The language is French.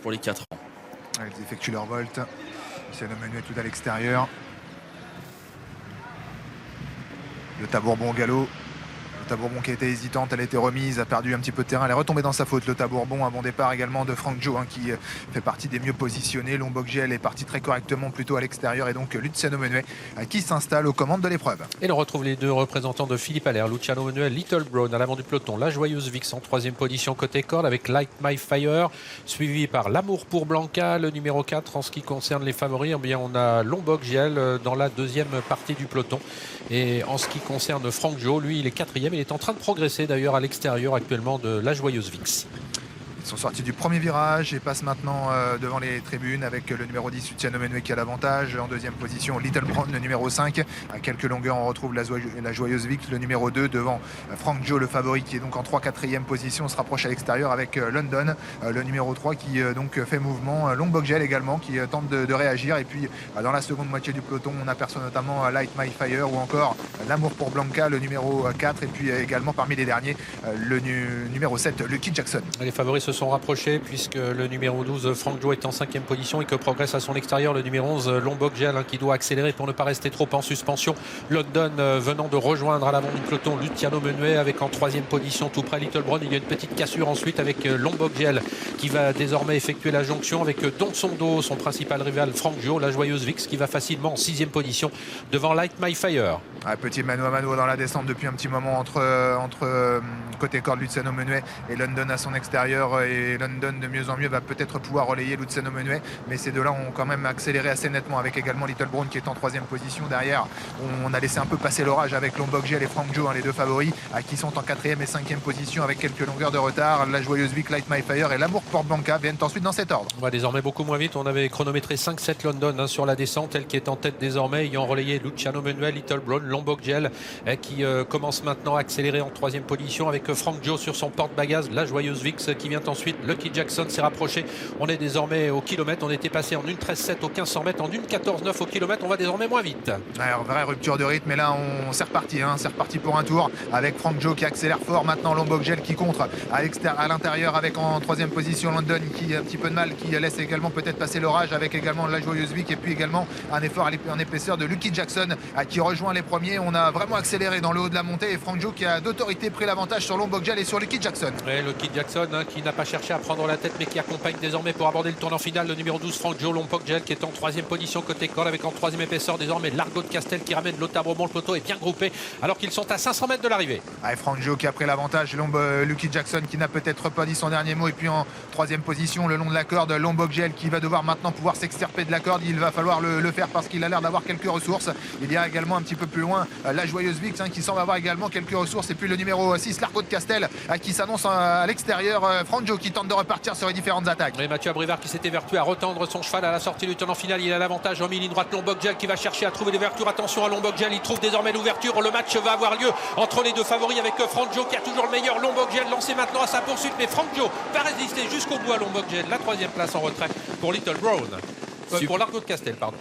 pour les 4 ans. Ils effectuent leur volte. Luciano Menuet tout à l'extérieur. Le Tabourbon au galop. Le Tabourbon qui a été hésitante, elle a été remise, a perdu un petit peu de terrain, elle est retombée dans sa faute. Le Tabourbon, un bon départ également de Franck Joe qui fait partie des mieux positionnés. Lombok-Gel est parti très correctement plutôt à l'extérieur et donc Luciano Menuet qui s'installe aux commandes de l'épreuve. Et l'on retrouve les deux représentants de Philippe Allaire, Luciano Menuet, Little Brown à l'avant du peloton. La Joyeuse Vix en troisième position côté corde avec Light My Fire, suivi par L'Amour pour Blanca, le numéro 4 en ce qui concerne les favoris. Eh bien, on a Lombok-Gel dans la deuxième partie du peloton. Et en ce qui concerne Franck Joe, lui, il est quatrième. Il est en train de progresser d'ailleurs à l'extérieur actuellement de la Joyeuse Vix. Ils sont sortis du premier virage et passent maintenant devant les tribunes avec le numéro 10 Luciano Menuet qui a l'avantage. En deuxième position Little Brown, le numéro 5. À quelques longueurs on retrouve la Joyeuse Vix, le numéro 2 devant Franck Joe, le favori qui est donc en 3-4e position. On se rapproche à l'extérieur avec London, le numéro 3 qui donc fait mouvement. Lombok-Gel également qui tente de réagir. Et puis dans la seconde moitié du peloton on aperçoit notamment Light My Fire ou encore L'Amour pour Blanca, le numéro 4. Et puis également parmi les derniers le numéro 7 Lucky Jackson. Les favoris se sont rapprochés puisque le numéro 12 Franck Joe est en 5e position et que progresse à son extérieur le numéro 11 Lombok-Gel qui doit accélérer pour ne pas rester trop en suspension. London venant de rejoindre à l'avant du peloton Luciano Menuet avec en 3e position tout près Little Brown. Il y a une petite cassure ensuite avec Lombok-Gel qui va désormais effectuer la jonction avec dans son dos son principal rival Franck Joe, la Joyeuse Vix qui va facilement en 6e position devant Light My Fire. Petit mano à mano dans la descente depuis un petit moment entre côté corde Luciano Menuet et London à son extérieur, et London de mieux en mieux va peut-être pouvoir relayer Luciano Menuet, mais ces deux-là ont quand même accéléré assez nettement avec également Little Brown qui est en 3e position. Derrière on a laissé un peu passer l'orage avec Lombok-Gel et Franck Joe, les deux favoris qui sont en 4e et 5e position avec quelques longueurs de retard. La Joyeuse Vix, Light My Fire et L'Amour pour Blanca viennent ensuite dans cet ordre. On va désormais beaucoup moins vite. On avait chronométré 5-7 London sur la descente, elle qui est en tête désormais, ayant relayé Luciano Menuet, Little Brown, Lombok-Gel qui commence maintenant à accélérer en 3e position avec Franck Joe sur son porte-bagages. La Joyeuse Vix qui vient ensuite. Lucky Jackson s'est rapproché. On est désormais au kilomètre. On était passé en 1,13,7 au 1500 mètres, en 1,14,9 au kilomètre. On va désormais moins vite. Alors, vraie rupture de rythme, et là c'est reparti. C'est reparti pour un tour avec Franck Joe qui accélère fort. Maintenant Lombok-Gel qui contre à l'intérieur avec en 3e position London qui a un petit peu de mal, qui laisse également peut-être passer l'orage avec également la Joyeuse Vix, et puis également un effort en épaisseur de Lucky Jackson qui rejoint les premiers. On a vraiment accéléré dans le haut de la montée et Franck Joe qui a d'autorité pris l'avantage sur Lombok-Gel et sur Lucky Jackson. Et Lucky Jackson qui n'a pas cherché à prendre la tête mais qui accompagne désormais pour aborder le tournant final le numéro 12 Franck Joe. Lombok-Gel qui est en 3e position côté corde avec en 3e épaisseur désormais Largo de Castel qui ramène le Tabourbon. Le peloton est bien groupé alors qu'ils sont à 500 mètres de l'arrivée. Franck Joe qui a pris l'avantage, Lucky Jackson qui n'a peut-être pas dit son dernier mot, et puis en 3e position le long de la corde Lombok-Gel qui va devoir maintenant pouvoir s'extirper de la corde. Il va falloir le faire parce qu'il a l'air d'avoir quelques ressources. Il y a également un petit peu plus loin la Joyeuse Vix qui semble avoir également quelques ressources, et puis le numéro 6 Largo de Castel qui s'annonce à l'extérieur. Franck Joe qui tente de repartir sur les différentes attaques. Et Mathieu Abrivard qui s'est évertué à retendre son cheval à la sortie du tournant final. Il a l'avantage en mi-ligne droite. Lombok-Gel qui va chercher à trouver l'ouverture. Attention à Lombok-Gel, il trouve désormais l'ouverture. Le match va avoir lieu entre les deux favoris avec Franck Joe qui a toujours le meilleur. Lombok-Gel lancé maintenant à sa poursuite, mais Franck Joe va résister jusqu'au bout à Lombok-Gel. La 3e place en retrait pour Little Brown. Pour Largo de Castel, pardon.